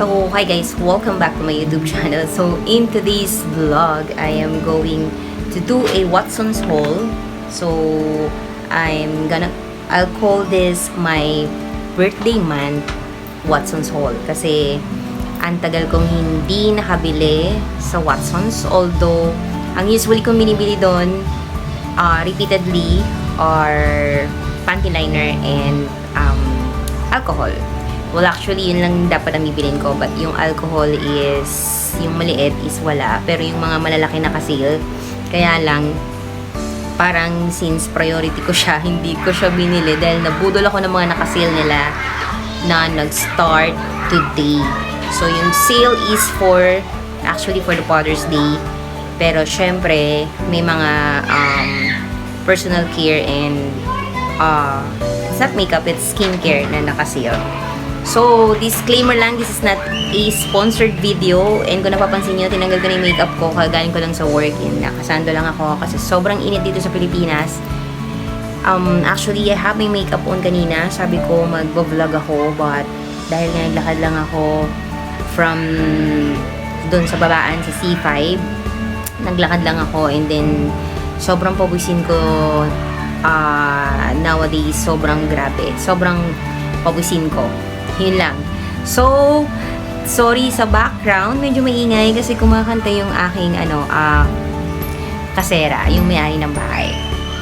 So, hi guys, welcome back to my YouTube channel. So, in today's vlog, I am going to do a Watson's haul. So, I'll call this my birthday month Watson's haul. Kasi, ang tagal kong hindi nakabili sa Watson's. Although, ang usually kong binibili doon, repeatedly, are panty liner and alcohol. Well, actually, yun lang dapat ang bibilin ko. But yung alcohol is, yung maliit is wala. Pero yung mga malalaki na ka-sale, kaya lang, parang since priority ko siya, hindi ko siya binili. Dahil nabudol ako ng mga naka-sale nila na nag-start today. So, yung sale is actually for the Father's Day. Pero, syempre, may mga personal care and it's not makeup, it's skincare na naka-sale. So, disclaimer lang, this is not a sponsored video. And kung napapansin nyo, tinanggal ko na yung makeup ko. Kagaling ko lang sa work. Nakasando lang ako kasi sobrang init dito sa Pilipinas. Actually, I have my makeup on kanina. Sabi ko, mag-vlog ako. But, dahil nga naglakad lang ako from doon sa babaan sa C5. Naglakad lang ako. And then, sobrang pawisin ko nowadays. Sobrang grabe. Sobrang pawisin ko. Yun lang. So, sorry sa background. Medyo maingay kasi kumakanta yung aking, kasera. Yung may-ari ng bahay.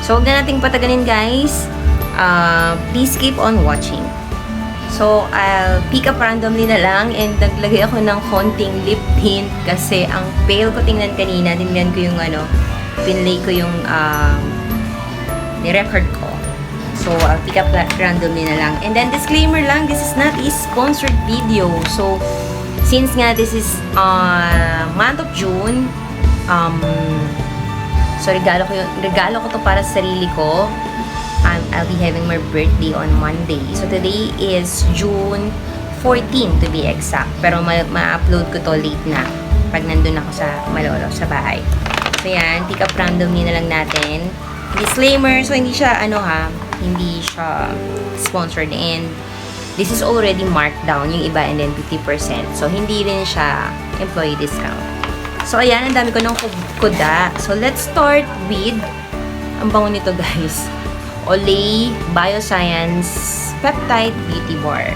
So, huwag na nating patagalin, guys. Please keep on watching. So, I'll pick up randomly na lang and naglagay ako ng konting lip tint kasi ang pale ko tingnan kanina. Tingnan ko yung, pinlay ko yung, ni-record ko. So, I'll pick up that randomly na lang. And then, disclaimer lang, this is not a sponsored video. So, since nga this is month of June, so, regalo ko to para sa sarili ko. I'll be having my birthday on Monday. So, today is June 14 to be exact. Pero, ma-upload ko to late na pag nandun ako sa Malolo, sa bahay. So, yan, pick up randomly na lang natin. Disclaimer, so hindi siya, hindi siya sponsored and this is already marked down yung iba and then 50%. So, hindi rin siya employee discount. So, ayan, ang dami ko ng kuda. So, let's start with, ang bango nito guys, Olay Bioscience Peptide Beauty Bar.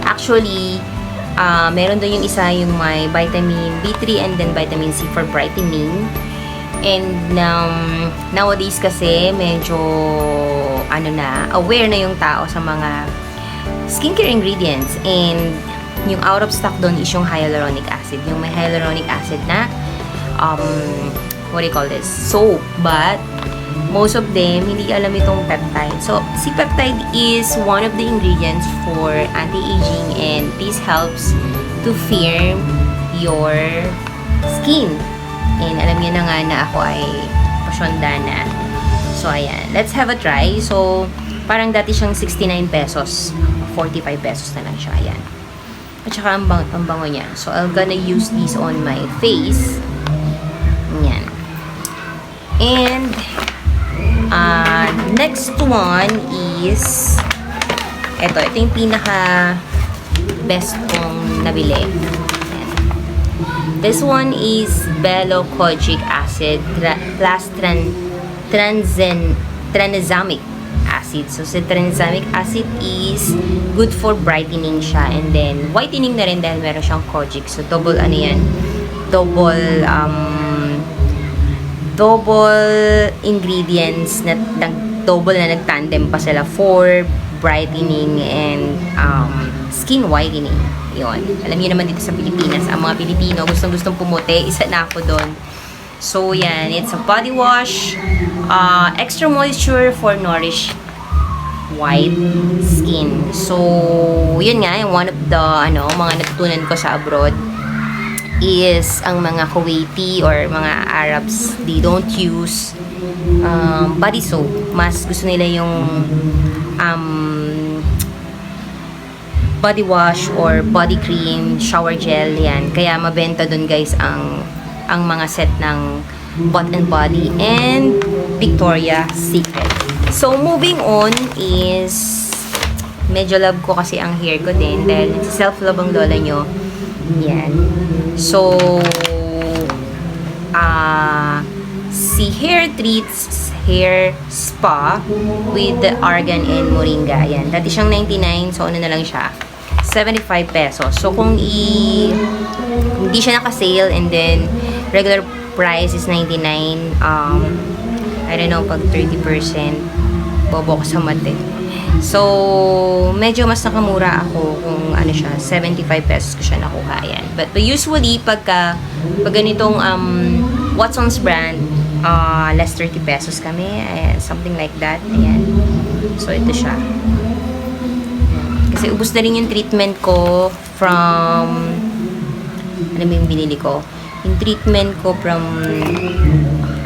Actually, meron doon yung isa yung may vitamin B3 and then vitamin C for brightening. And nowadays kasi medyo aware na yung tao sa mga skincare ingredients and yung out of stock doon is yung hyaluronic acid. Yung may hyaluronic acid na what do you call this? Soap. But most of them hindi alam itong peptide. So si peptide is one of the ingredients for anti-aging and this helps to firm your skin. And alam niyo na nga na ako ay pasyonda na. So, ayan. Let's have a try. So, parang dati siyang 69 pesos. 45 pesos na lang siya. Ayan. At saka ang bango niya. So, I'm gonna use this on my face. Ayan. And, next one is ito yung pinaka best kong nabili. This one is Bello Kojic acid plus tranexamic acid. So, si tranexamic acid is good for brightening siya. And then, whitening na rin dahil meron siyang kojic. So, double ingredients na double na nagtandem pa sila for brightening and skin whitening. Yun. Alam niyo naman dito sa Pilipinas, ang mga Pilipino gustong pumuti, isa na ako doon. So, yan. It's a body wash, extra moisture for nourish white skin. So, yun nga, yung one of the, mga natutunan ko sa abroad is ang mga Kuwaiti or mga Arabs, they don't use body soap. Mas gusto nila yung body wash or body cream, shower gel, yan. Kaya mabenta dun guys ang mga set ng Bath and Body and Victoria's Secret. So, moving on is Medyo love ko kasi ang hair ko din dahil self-love ang lola nyo. Yan. So, si Hair Treats Hair Spa with the argan and moringa. Yan. Dati siyang 99, so ano na lang siya? 75 pesos. So, kung hindi siya naka-sale and then regular price is 99, I don't know, pag 30%, bobo ko sa mate. So, medyo mas nakamura ako kung ano siya, 75 pesos ko siya nakuha. Yan. But usually, pag ganitong Watson's brand, less 30 pesos kami. Ayan, something like that. Ayan. So, ito siya. Kasi ubos na rin yung treatment ko from, ano ba yung binili ko? Yung treatment ko from,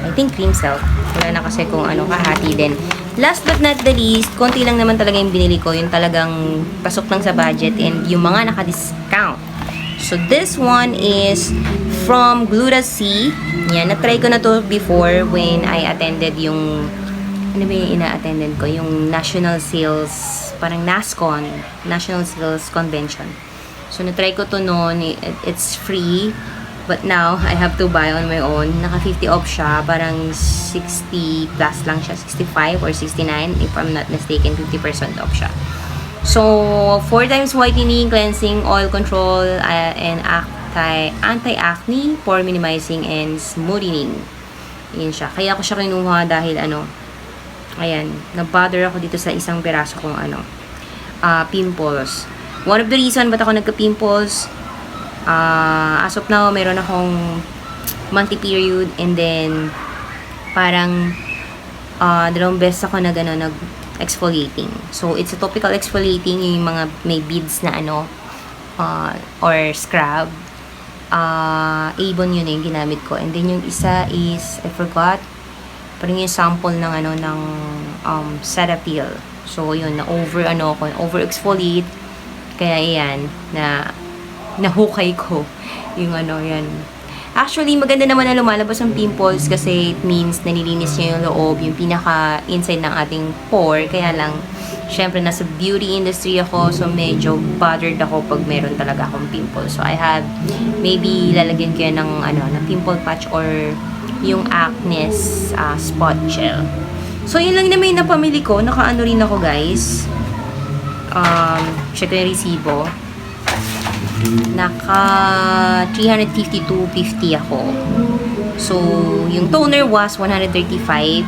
I think, Cream Silk. Wala na kasi kung ano, kahati din. Last but not the least, konti lang naman talaga yung binili ko. Yung talagang pasok lang sa budget and yung mga naka-discount. So, this one is from Gluta-C. Yan, na-try ko na to before when I attended yung, ano ba yung ina-attended ko? Yung National Sales, parang NASCON, National Sales Convention. So, na-try ko to noon. It's free. But now, I have to buy on my own. Naka 50 off siya. Parang 60 plus lang siya. 65 or 69. If I'm not mistaken, 50% off siya. So, 4 times whitening, cleansing, oil control, and anti-acne, pore minimizing, and smoothing. Yun siya. Kaya ako siya kinuha dahil ayan, nabother ako dito sa isang piraso kong pimples. One of the reason ba't ako nagka-pimples, as of now, meron akong monthly period and then parang 2 beses ako nag-exfoliating. So, it's a topical exfoliating, yung mga may beads na or scrub. Avon yun yung ginamit ko. And then yung isa is, I forgot, parang yung sample ng Cetaphil. So, yun, over-exfoliate. Kaya yan, nahukay ko yung yan. Actually, maganda naman na lumalabas ang pimples kasi it means nalilinis niya yung loob, yung pinaka-inside ng ating pore. Kaya lang, syempre, nasa beauty industry ako, so medyo bothered ako pag meron talaga akong pimples. So, I have, maybe lalagyan ko yan ng pimple patch or yung Acne's spot gel. So, yun lang naman yung napamili ko. Nakaano rin ako, guys. Check ko yung resibo. Naka 352.50 ako. So, yung toner was 135.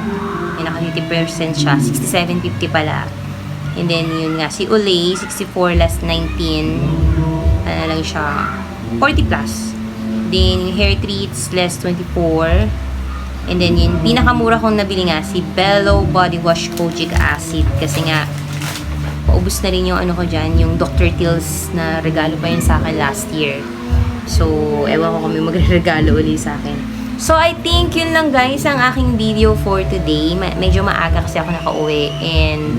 Yung naka 50% siya. 67.50 pala. And then, yun nga, si Olay, 64 less 19. Ano lang siya, 40 plus. Then, yung Hair Treats, less 24. And then, yung pinakamura kong nabili nga, si Bello Body Wash Kojic Acid. Kasi nga, paubos na rin yung ko dyan, yung Dr. Teal's na regalo pa yun sa akin last year. So, ewan ko kami magre-regalo ulit sa akin. So, I think yun lang guys ang aking video for today. Medyo maaga kasi ako nakauwi. And,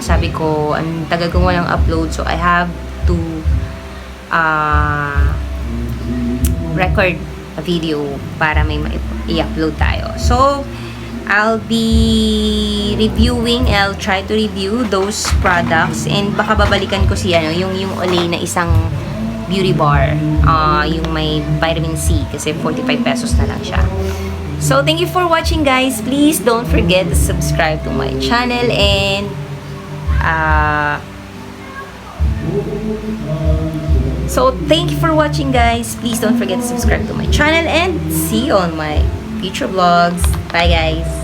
sabi ko, ang tagal kong walang upload. So, I have to record a video para may i-upload tayo. So, I'll try to review those products and baka babalikan ko yung Olay na isang beauty bar, yung may vitamin C kasi 45 pesos na lang siya. So, thank you for watching guys. Please don't forget to subscribe to my channel and so, thank you for watching guys. Please don't forget to subscribe to my channel and see you on my future vlogs. Bye guys!